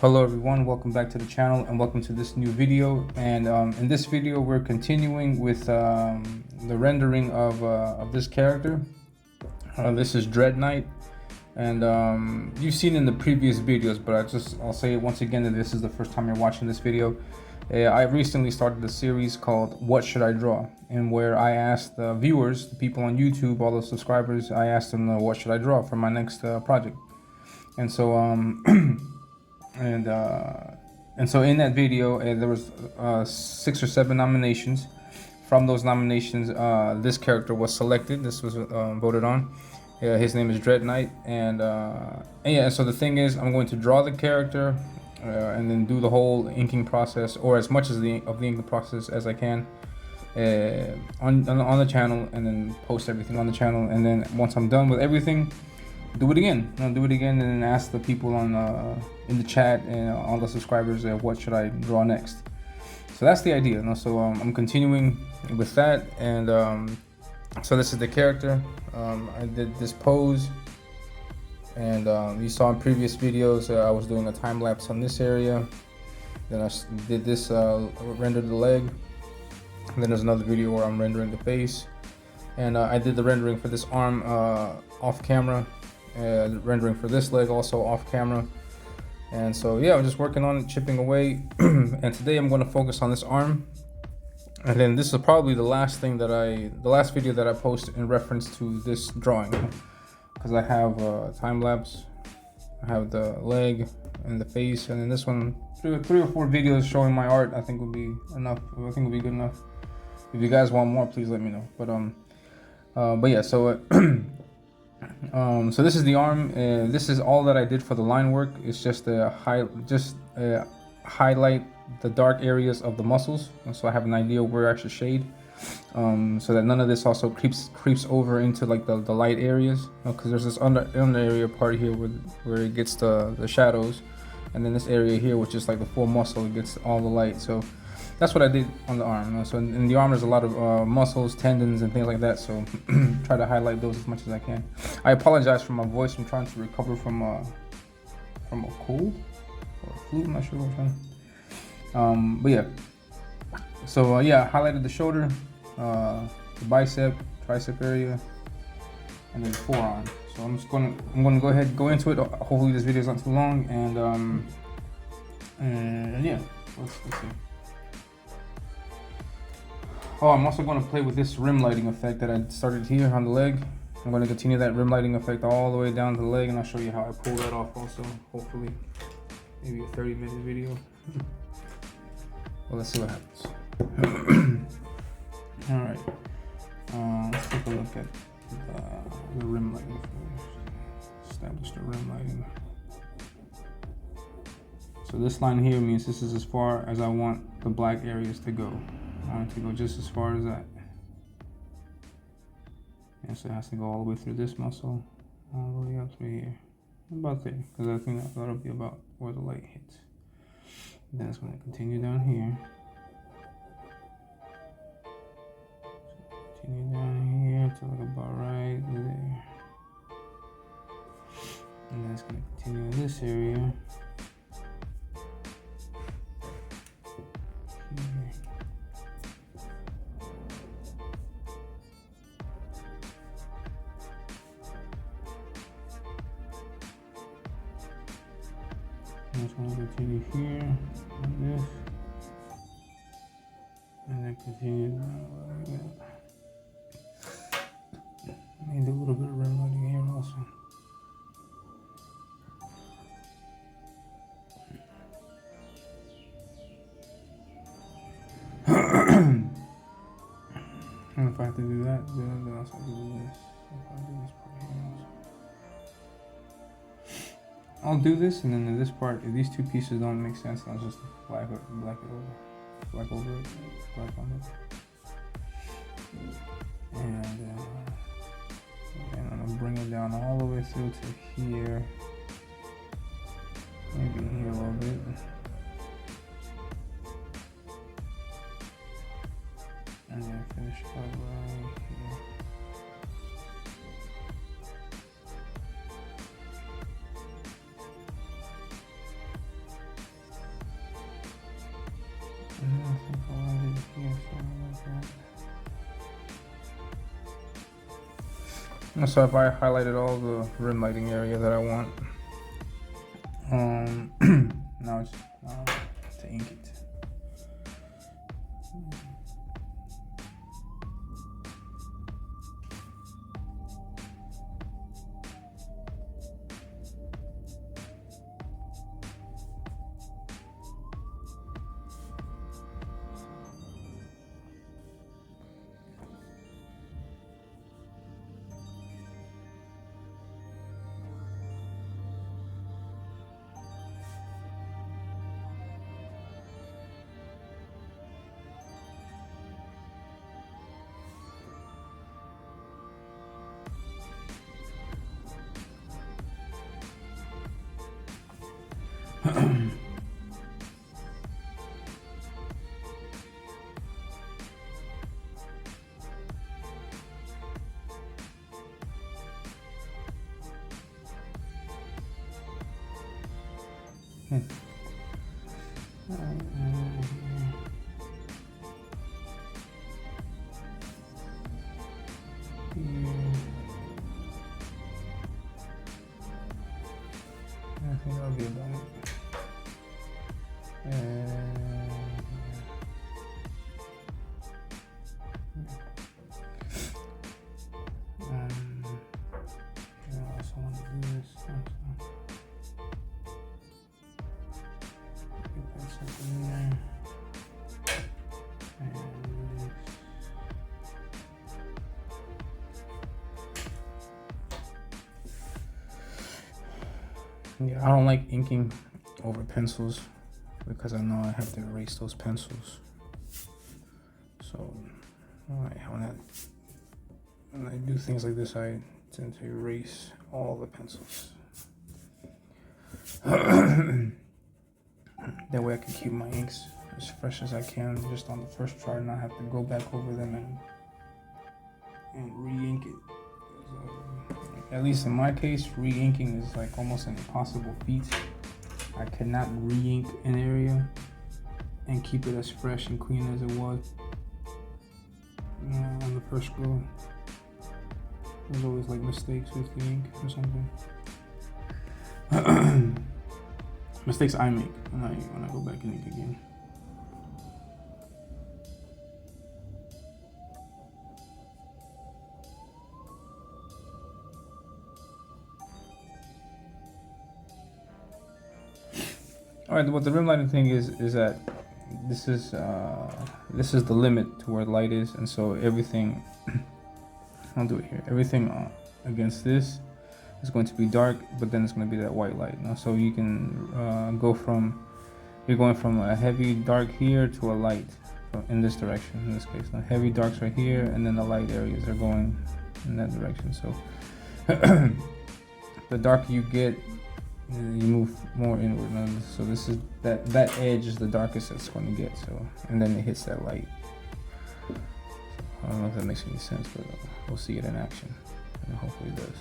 Hello everyone, welcome back to the channel and welcome to this new video. And in this video we're continuing with the rendering of this character. This is Dreadnight, and you've seen in the previous videos, but I'll say it once again that this is the first time you're watching this video. I recently started a series called What Should I Draw, and where I asked the viewers, the people on YouTube, all the subscribers, I asked them what should I draw for my next project. And so and so in that video there was 6 or 7 nominations. From those nominations, this character was selected. This was voted on. His name is Dreadnight, and yeah, so the thing is, I'm going to draw the character and then do the whole inking process, or as much of the inking process as I can, on the channel, and then post everything on the channel. And then once I'm done with everything, do it again. I'll do it again and then ask the people on in the chat and all the subscribers what should I draw next. So that's the idea. So I'm continuing with that, and so this is the character. I did this pose, and you saw in previous videos I was doing a time lapse on this area. Then I did this rendered the leg, and then there's another video where I'm rendering the face, and I did the rendering for this arm off camera. Rendering for this leg also off camera. And so yeah, I'm just working on it, chipping away. And today I'm going to focus on this arm, and then this is probably the last thing that the last video that I post in reference to this drawing, because I have time lapse, I have the leg and the face, and then this one, 3 or 4 videos showing my art I think would be enough. I think would be good enough. If you guys want more, please let me know. But yeah, so so this is the arm. This is all that I did for the line work. It's just highlight the dark areas of the muscles, so I have an idea where I should shade, so that none of this also creeps over into like the light areas, because there's this under area part here where it gets the shadows, and then this area here, which is like the full muscle, it gets all the light. So that's what I did on the arm. So in the arm there's a lot of muscles, tendons, and things like that, so try to highlight those as much as I can. I apologize for my voice. I'm trying to recover from a cold or a flu, I'm not sure which one. But yeah, so yeah, I highlighted the shoulder, the bicep, tricep area, and then forearm. So I'm going to go ahead and go into it. Hopefully this video is not too long, and yeah, let's see. Oh, I'm also going to play with this rim lighting effect that I started here on the leg. I'm going to continue that rim lighting effect all the way down to the leg, and I'll show you how I pull that off also, hopefully. Maybe a 30-minute video. Well, let's see what happens. Alright, let's take a look at the rim lighting first. Establish the rim lighting. So this line here means this is as far as I want the black areas to go. I want it to go just as far as that. And so it has to go all the way through this muscle, all the way up through here. About there, because I think that'll be about where the light hits. And then it's going to continue down here. So continue down here to like about right there. And then it's going to continue in this area. Here. I'm just going to continue here, like this, and then continue down like that. Need a little bit of rim lighting here also. And if I have to do that, then I also have to do this. If I do this part here also. I'll do this, and then in this part, if these 2 pieces don't make sense, I'll just black over it, black on it. And I'm gonna bring it down all the way through to here, maybe here a little bit. And then finish up right here. So if I highlighted all the rim lighting area that I want, now it's to ink it. I think that'll be about it. I also want to do this. Put something in there. Yeah, I don't like inking over pencils because I know I have to erase those pencils. So when I do things like this, I tend to erase all the pencils. That way I can keep my inks as fresh as I can just on the first try and not have to go back over them and re-ink it. At least in my case, re-inking is like almost an impossible feat. I cannot re-ink an area and keep it as fresh and clean as it was on the first go. There's always like mistakes with the ink or something. Mistakes I make when I go back and ink again. All right, what the rim lighting thing is that this is the limit to where light is, and so everything I'll do it here. Everything against this is going to be dark, but then it's going to be that white light. So you can you're going from a heavy dark here to a light in this direction. In this case, now heavy darks right here, and then the light areas are going in that direction. So the darker you get, you move more inward. So this is that edge is the darkest it's going to get. So and then it hits that light. So I don't know if that makes any sense, but we'll see it in action, and hopefully it does.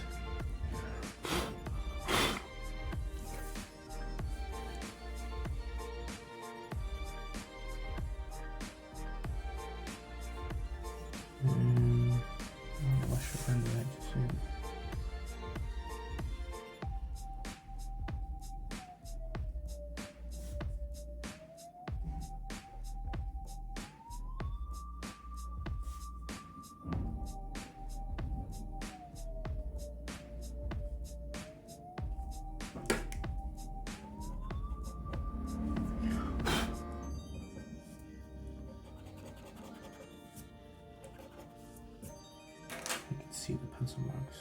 See the pencil marks.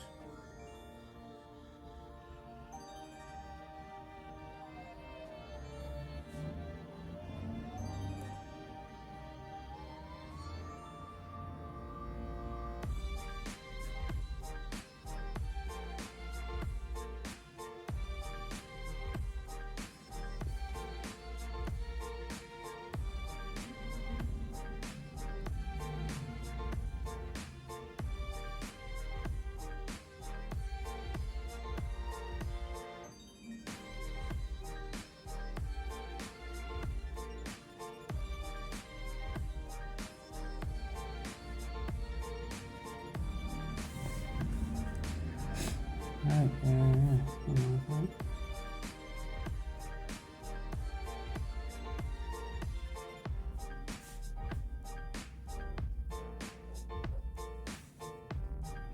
Alright,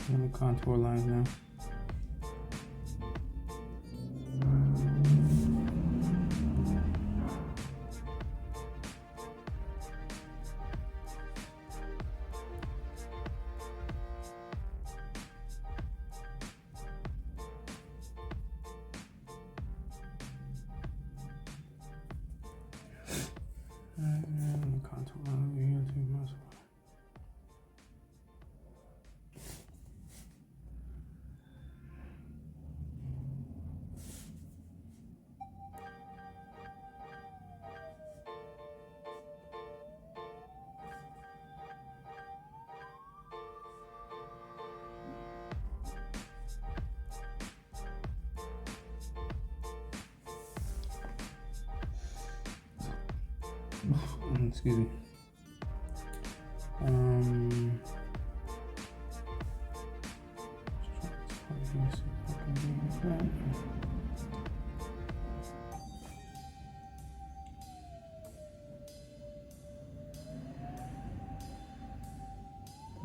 Little contour lines now. Contour line over here too, much. Excuse me. I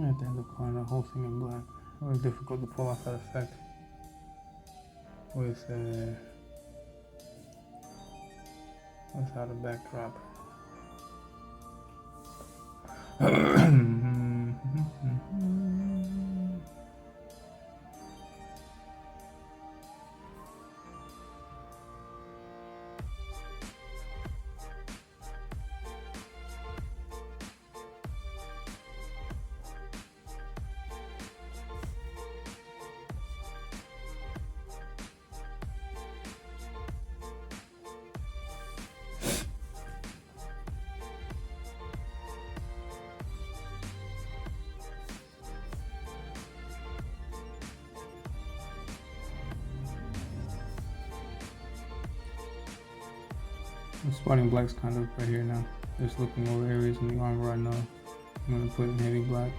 have to end up calling the whole thing in black. Really difficult to pull off that effect without a backdrop. I'm spotting blacks kind of right here now. Just looking over areas in the arm where I know I'm going to put in heavy black.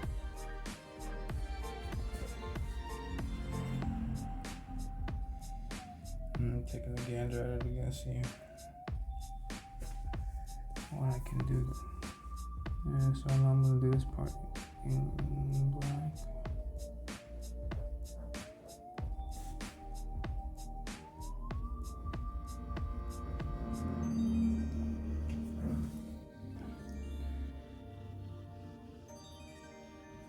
I'm taking a gander at it again, see what I can do. And so now I'm going to do this part in black.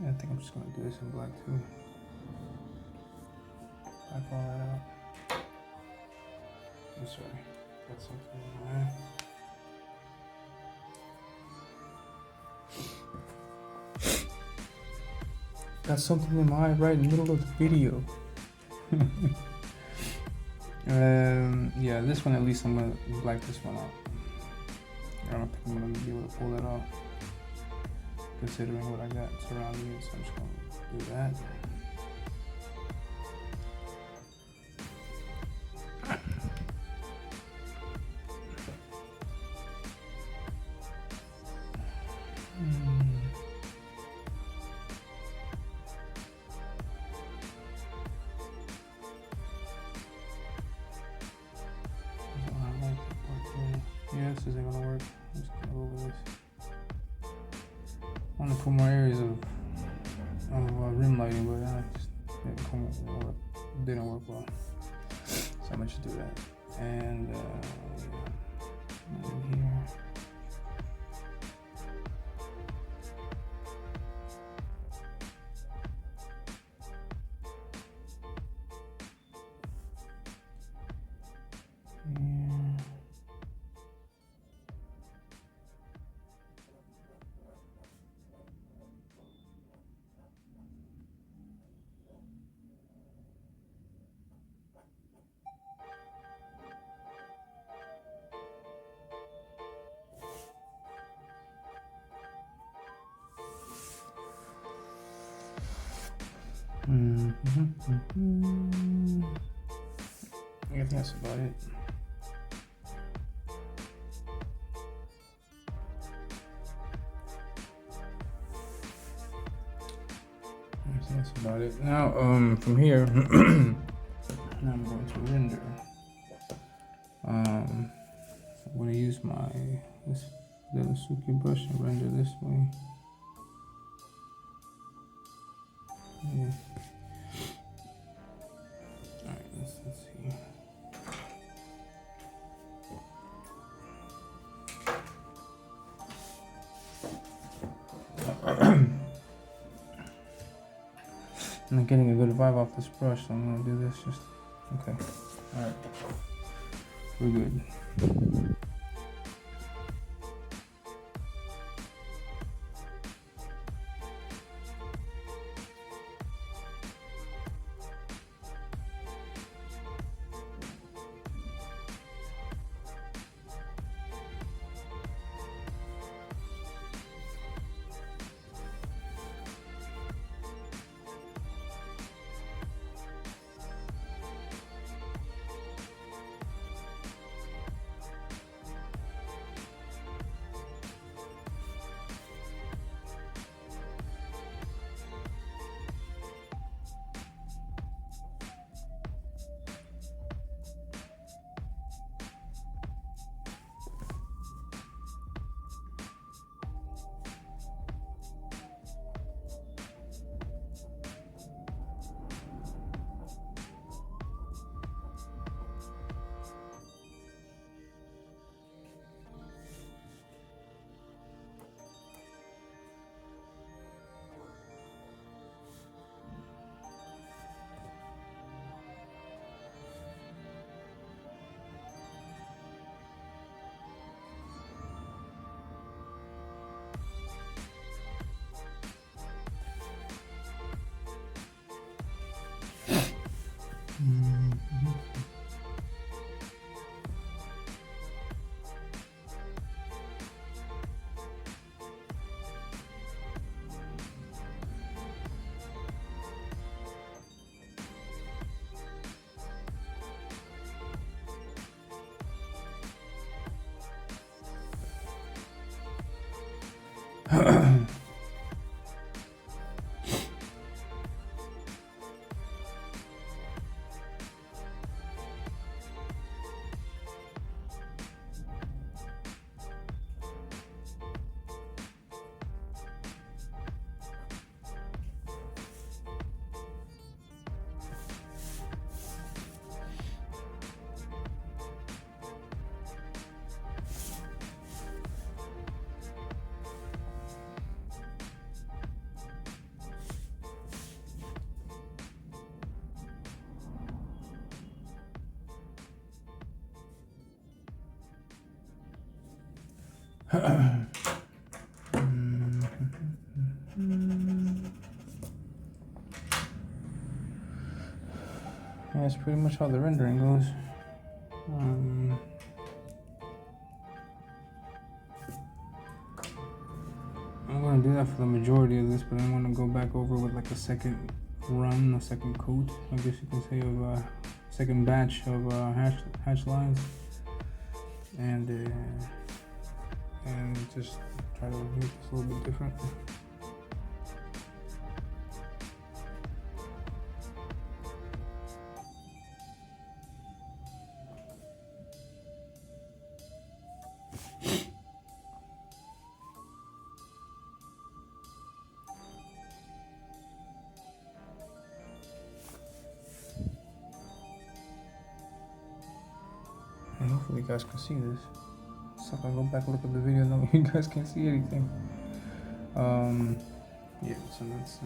I think I'm just going to do this in black too. Black all that out. I'm sorry. Got something in my eye. Got something in my eye right in the middle of the video. Yeah, this one at least I'm going to black this one out. I don't think I'm going to be able to pull that off, considering what I got surrounding it, so I'm just going to do that. Yeah, this isn't going to work. I'm just going to go over this. I want to put more areas of rim lighting, but it just didn't work well. So I'm gonna just do that. And yeah, here. I think that's about it. I think that's about it. Now, from here, Now I'm going to render. I'm going to use this little Suki brush and render this way. Yeah. Alright, let's see. I'm not getting a good vibe off this brush, so I'm gonna do this just okay. Alright. We're good. Yeah, that's pretty much how the rendering goes. I'm gonna do that for the majority of this, but I'm gonna go back over with like a second run, a second coat, I guess you can say, of a second batch of hatch lines, and just try to make this a little bit different. And hopefully you guys can see this. So if I go back and look at the video, no, you guys can't see anything. Yeah, so that's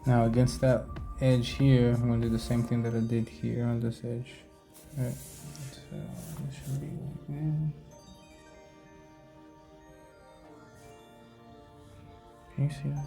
Now against that edge here, I'm going to do the same thing that I did here on this edge. All right, so this should be like that. Can you see that?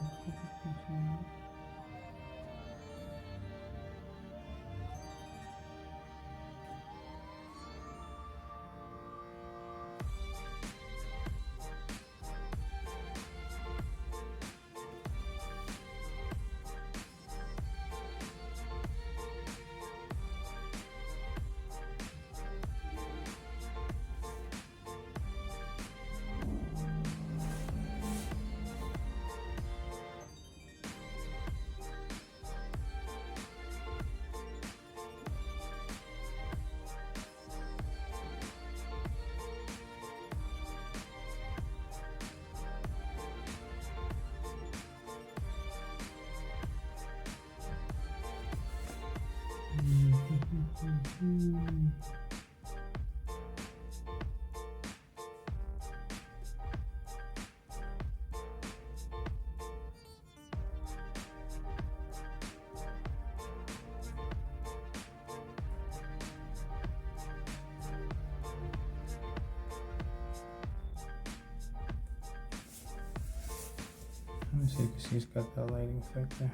Let me see if you can see it's got that lighting effect there.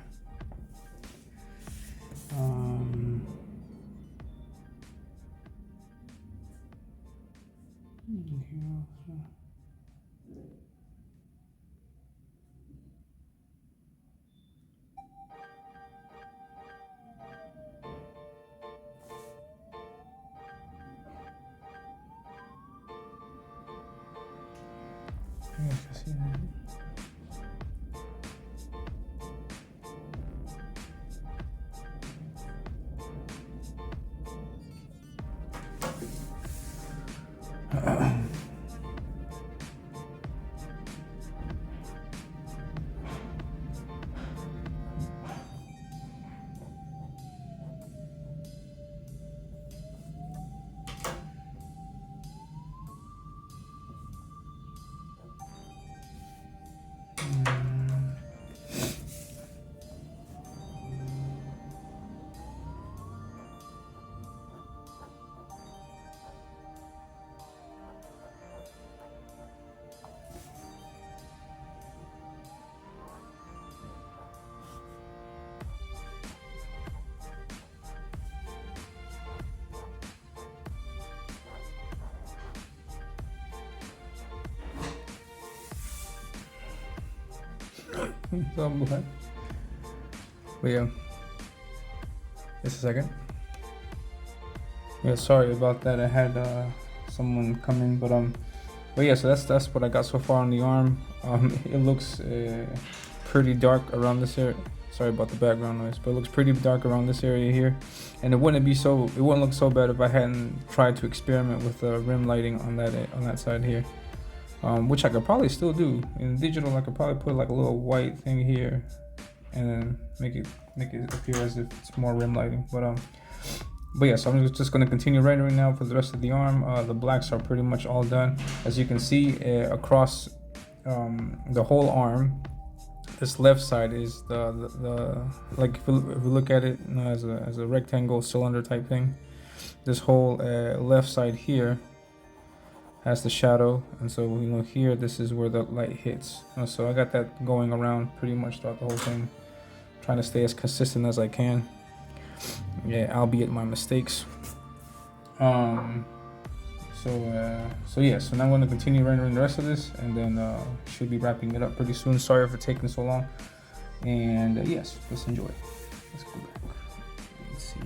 Here also. You guys can see that. So I'm black. But yeah, just a second. Yeah, sorry about that. I had someone come in, but yeah. So that's what I got so far on the arm. It looks pretty dark around this area. Sorry about the background noise, but it looks pretty dark around this area here, and it wouldn't look so bad if I hadn't tried to experiment with rim lighting on that side here. Which I could probably still do in digital. I could probably put like a little white thing here, and then make it appear as if it's more rim lighting. But yeah. So I'm just gonna continue rendering now for the rest of the arm. The blacks are pretty much all done, as you can see across the whole arm. This left side is the like if we look at it as a rectangle cylinder type thing. This whole left side here has the shadow, and so here this is where the light hits. So I got that going around pretty much throughout the whole thing, trying to stay as consistent as I can. Yeah, albeit my mistakes. So yeah, so now I'm going to continue rendering the rest of this, and then should be wrapping it up pretty soon. Sorry for taking so long, and yes, let's enjoy. Let's go back. Let's see.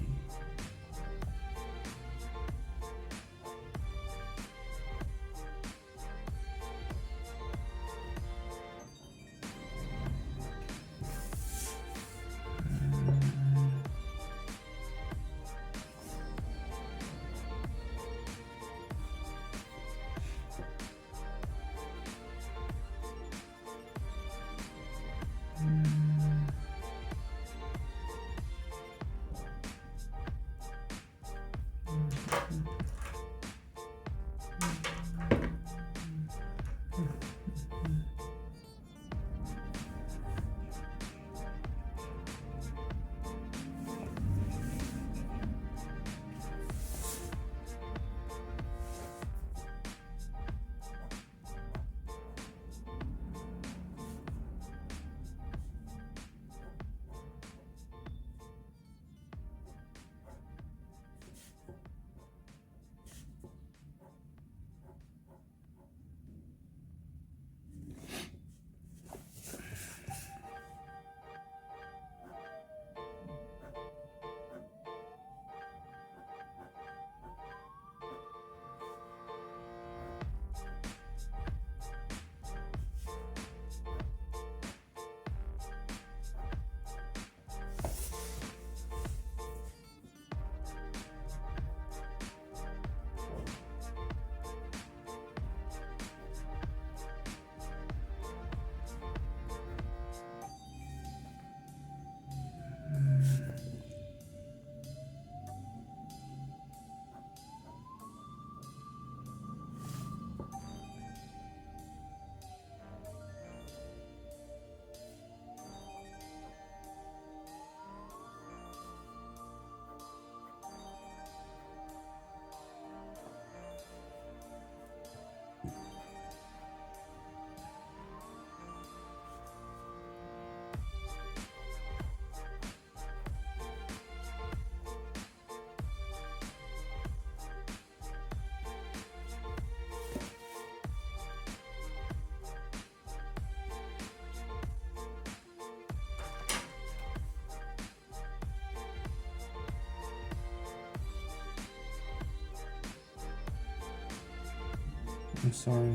I'm sorry,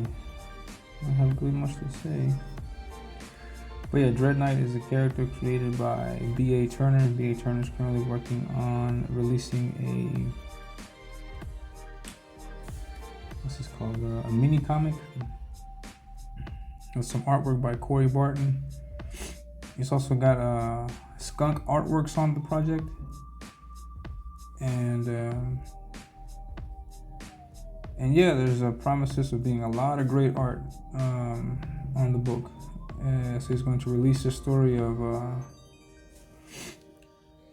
I don't have really much to say. But yeah, Dreadnight is a character created by B.A. Turner. B.A. Turner is currently working on releasing what's this called? A mini comic with some artwork by Corey Barton. He's also got Skunk Artworks on the project, and yeah, there's promises of being a lot of great art on the book. So he's going to release the story of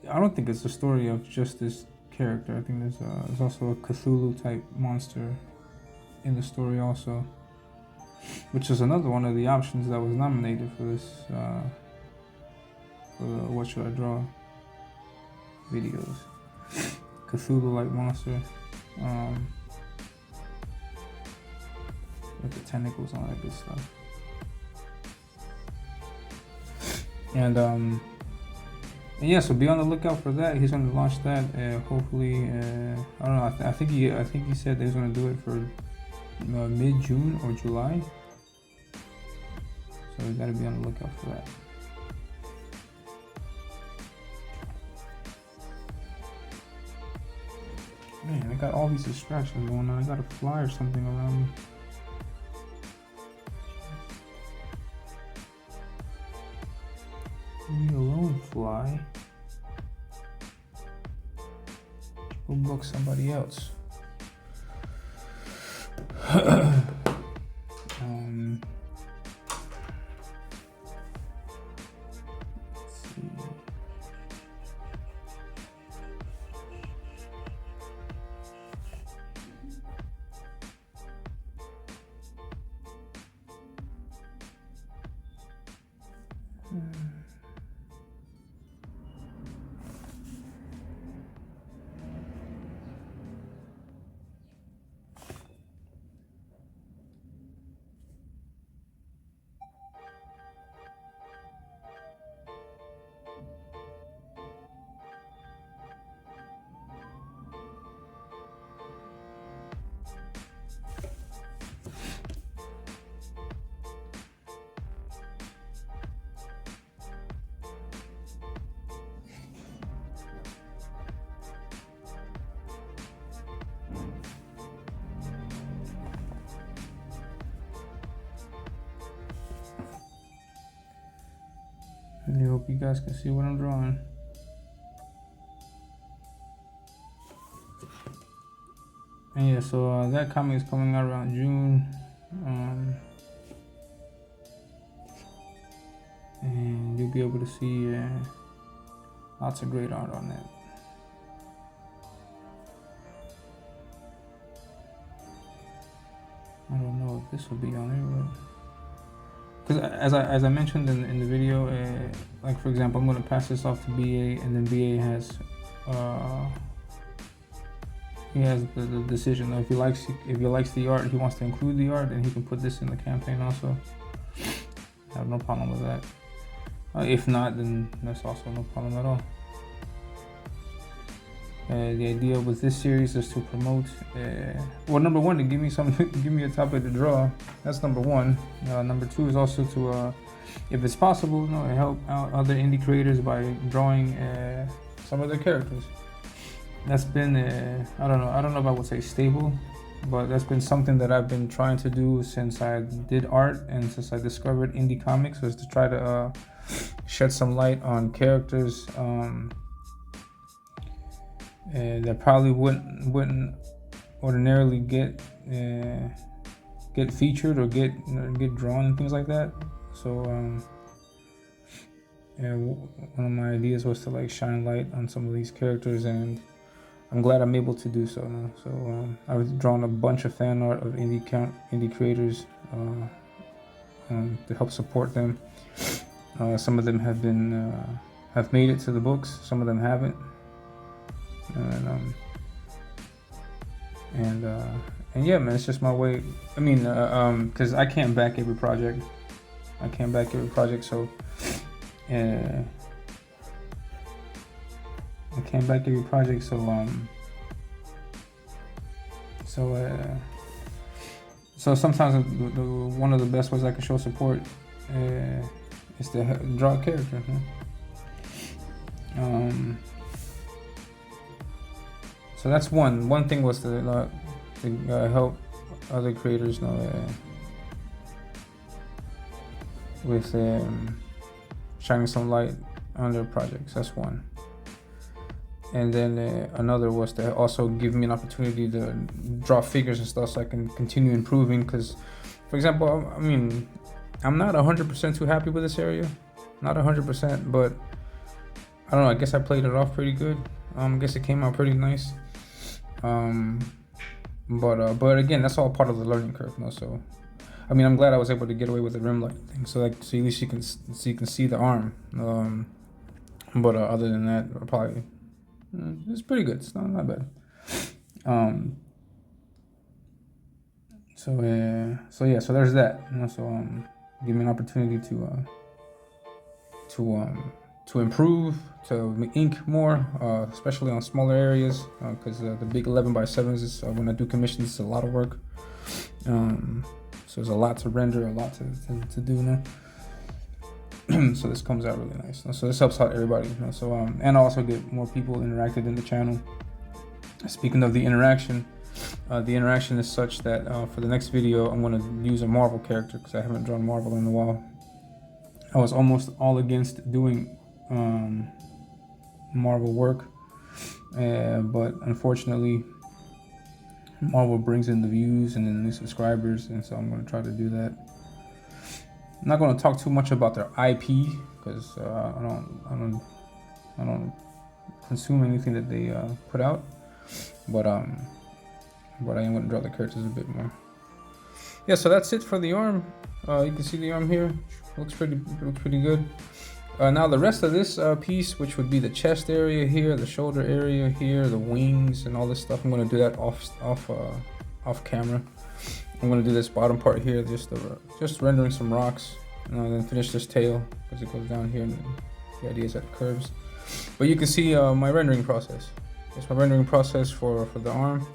I don't think it's the story of just this character. I think there's also a Cthulhu type monster in the story also, which is another one of the options that was nominated for this for the What Should I Draw videos. Cthulhu like monster with the tentacles and all that good stuff. And yeah, so be on the lookout for that. He's going to launch that. Hopefully, I don't know. I think he said that he's going to do it for mid-June or July. So we got to be on the lookout for that. Man, I got all these distractions going on. I got a fly or something around me. Leave me alone, fly. Go book somebody else. Let's see. I hope you guys can see what I'm drawing. And yeah, so that comic is coming out around June. And you'll be able to see lots of great art on that. I don't know if this will be on it, but because as I mentioned in the video, like for example, I'm going to pass this off to BA, and then BA has the decision. If he likes the art, he wants to include the art, and he can put this in the campaign also. I have no problem with that. If not, then that's also no problem at all. The idea with this series is to promote, well, number one, to give me a topic to draw. That's number one. Number two is also to, if it's possible, help out other indie creators by drawing some of their characters. That's been, I don't know if I would say stable, but that's been something that I've been trying to do since I did art and since I discovered indie comics, was to try to shed some light on characters that probably wouldn't ordinarily get featured or get drawn and things like that. So one of my ideas was to like shine light on some of these characters, and I'm glad I'm able to do so now. So I've drawn a bunch of fan art of indie creators to help support them. Some of them have made it to the books, some of them haven't. And yeah, man, it's just my way. I mean, because I can't back every project. So I can't back every project. So sometimes one of the best ways I can show support is to draw a character. So that's one thing was to help other creators with shining some light on their projects. That's one. And then another was to also give me an opportunity to draw figures and stuff so I can continue improving. Because, for example, I mean, I'm not 100% too happy with this area. Not 100%, but I don't know. I guess I played it off pretty good. I guess it came out pretty nice. But again, that's all part of the learning curve, So, I mean, I'm glad I was able to get away with the rim light thing. So at least you can see the arm. But other than that, I'll probably. It's pretty good. It's not bad. So there's that. So give me an opportunity to improve, to ink more, especially on smaller areas, because the big 11x7s is when I do commissions, it's a lot of work. So there's a lot to render, a lot to do now. So this comes out really nice. So this helps out everybody. So and I also get more people interacted in the channel. Speaking of the interaction is such that for the next video I'm going to use a Marvel character because I haven't drawn Marvel in a while. I was almost all against doing Marvel work, but unfortunately Marvel brings in the views and then new subscribers, and so I'm going to try to do that. I'm not going to talk too much about their IP because I don't consume anything that they put out, but I am going to draw the characters a bit more. Yeah, so that's it for the arm. You can see the arm here. Looks pretty good. Now the rest of this piece, which would be the chest area here, the shoulder area here, the wings, and all this stuff, I'm going to do that off camera. I'm going to do this bottom part here, just rendering some rocks, and then finish this tail because it goes down here, and the idea is that it curves. But you can see my rendering process. It's my rendering process for the arm,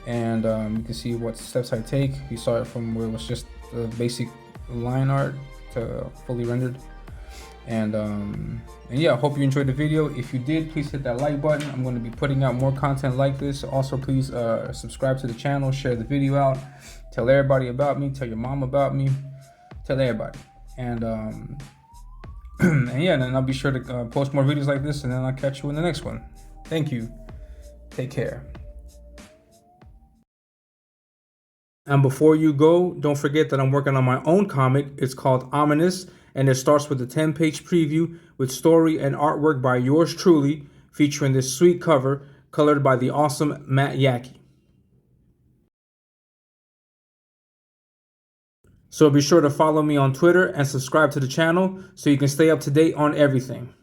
and you can see what steps I take. You saw it from where it was just the basic line art to fully rendered. And yeah, I hope you enjoyed the video. If you did, please hit that like button. I'm going to be putting out more content like this. Also, please subscribe to the channel, share the video out, tell everybody about me, tell your mom about me, tell everybody. And and yeah, then I'll be sure to post more videos like this, and then I'll catch you in the next one. Thank you. Take care. And before you go, don't forget that I'm working on my own comic. It's called Ominous, and it starts with a 10-page preview with story and artwork by yours truly, featuring this sweet cover colored by the awesome Matt Yackey. So be sure to follow me on Twitter and subscribe to the channel so you can stay up to date on everything.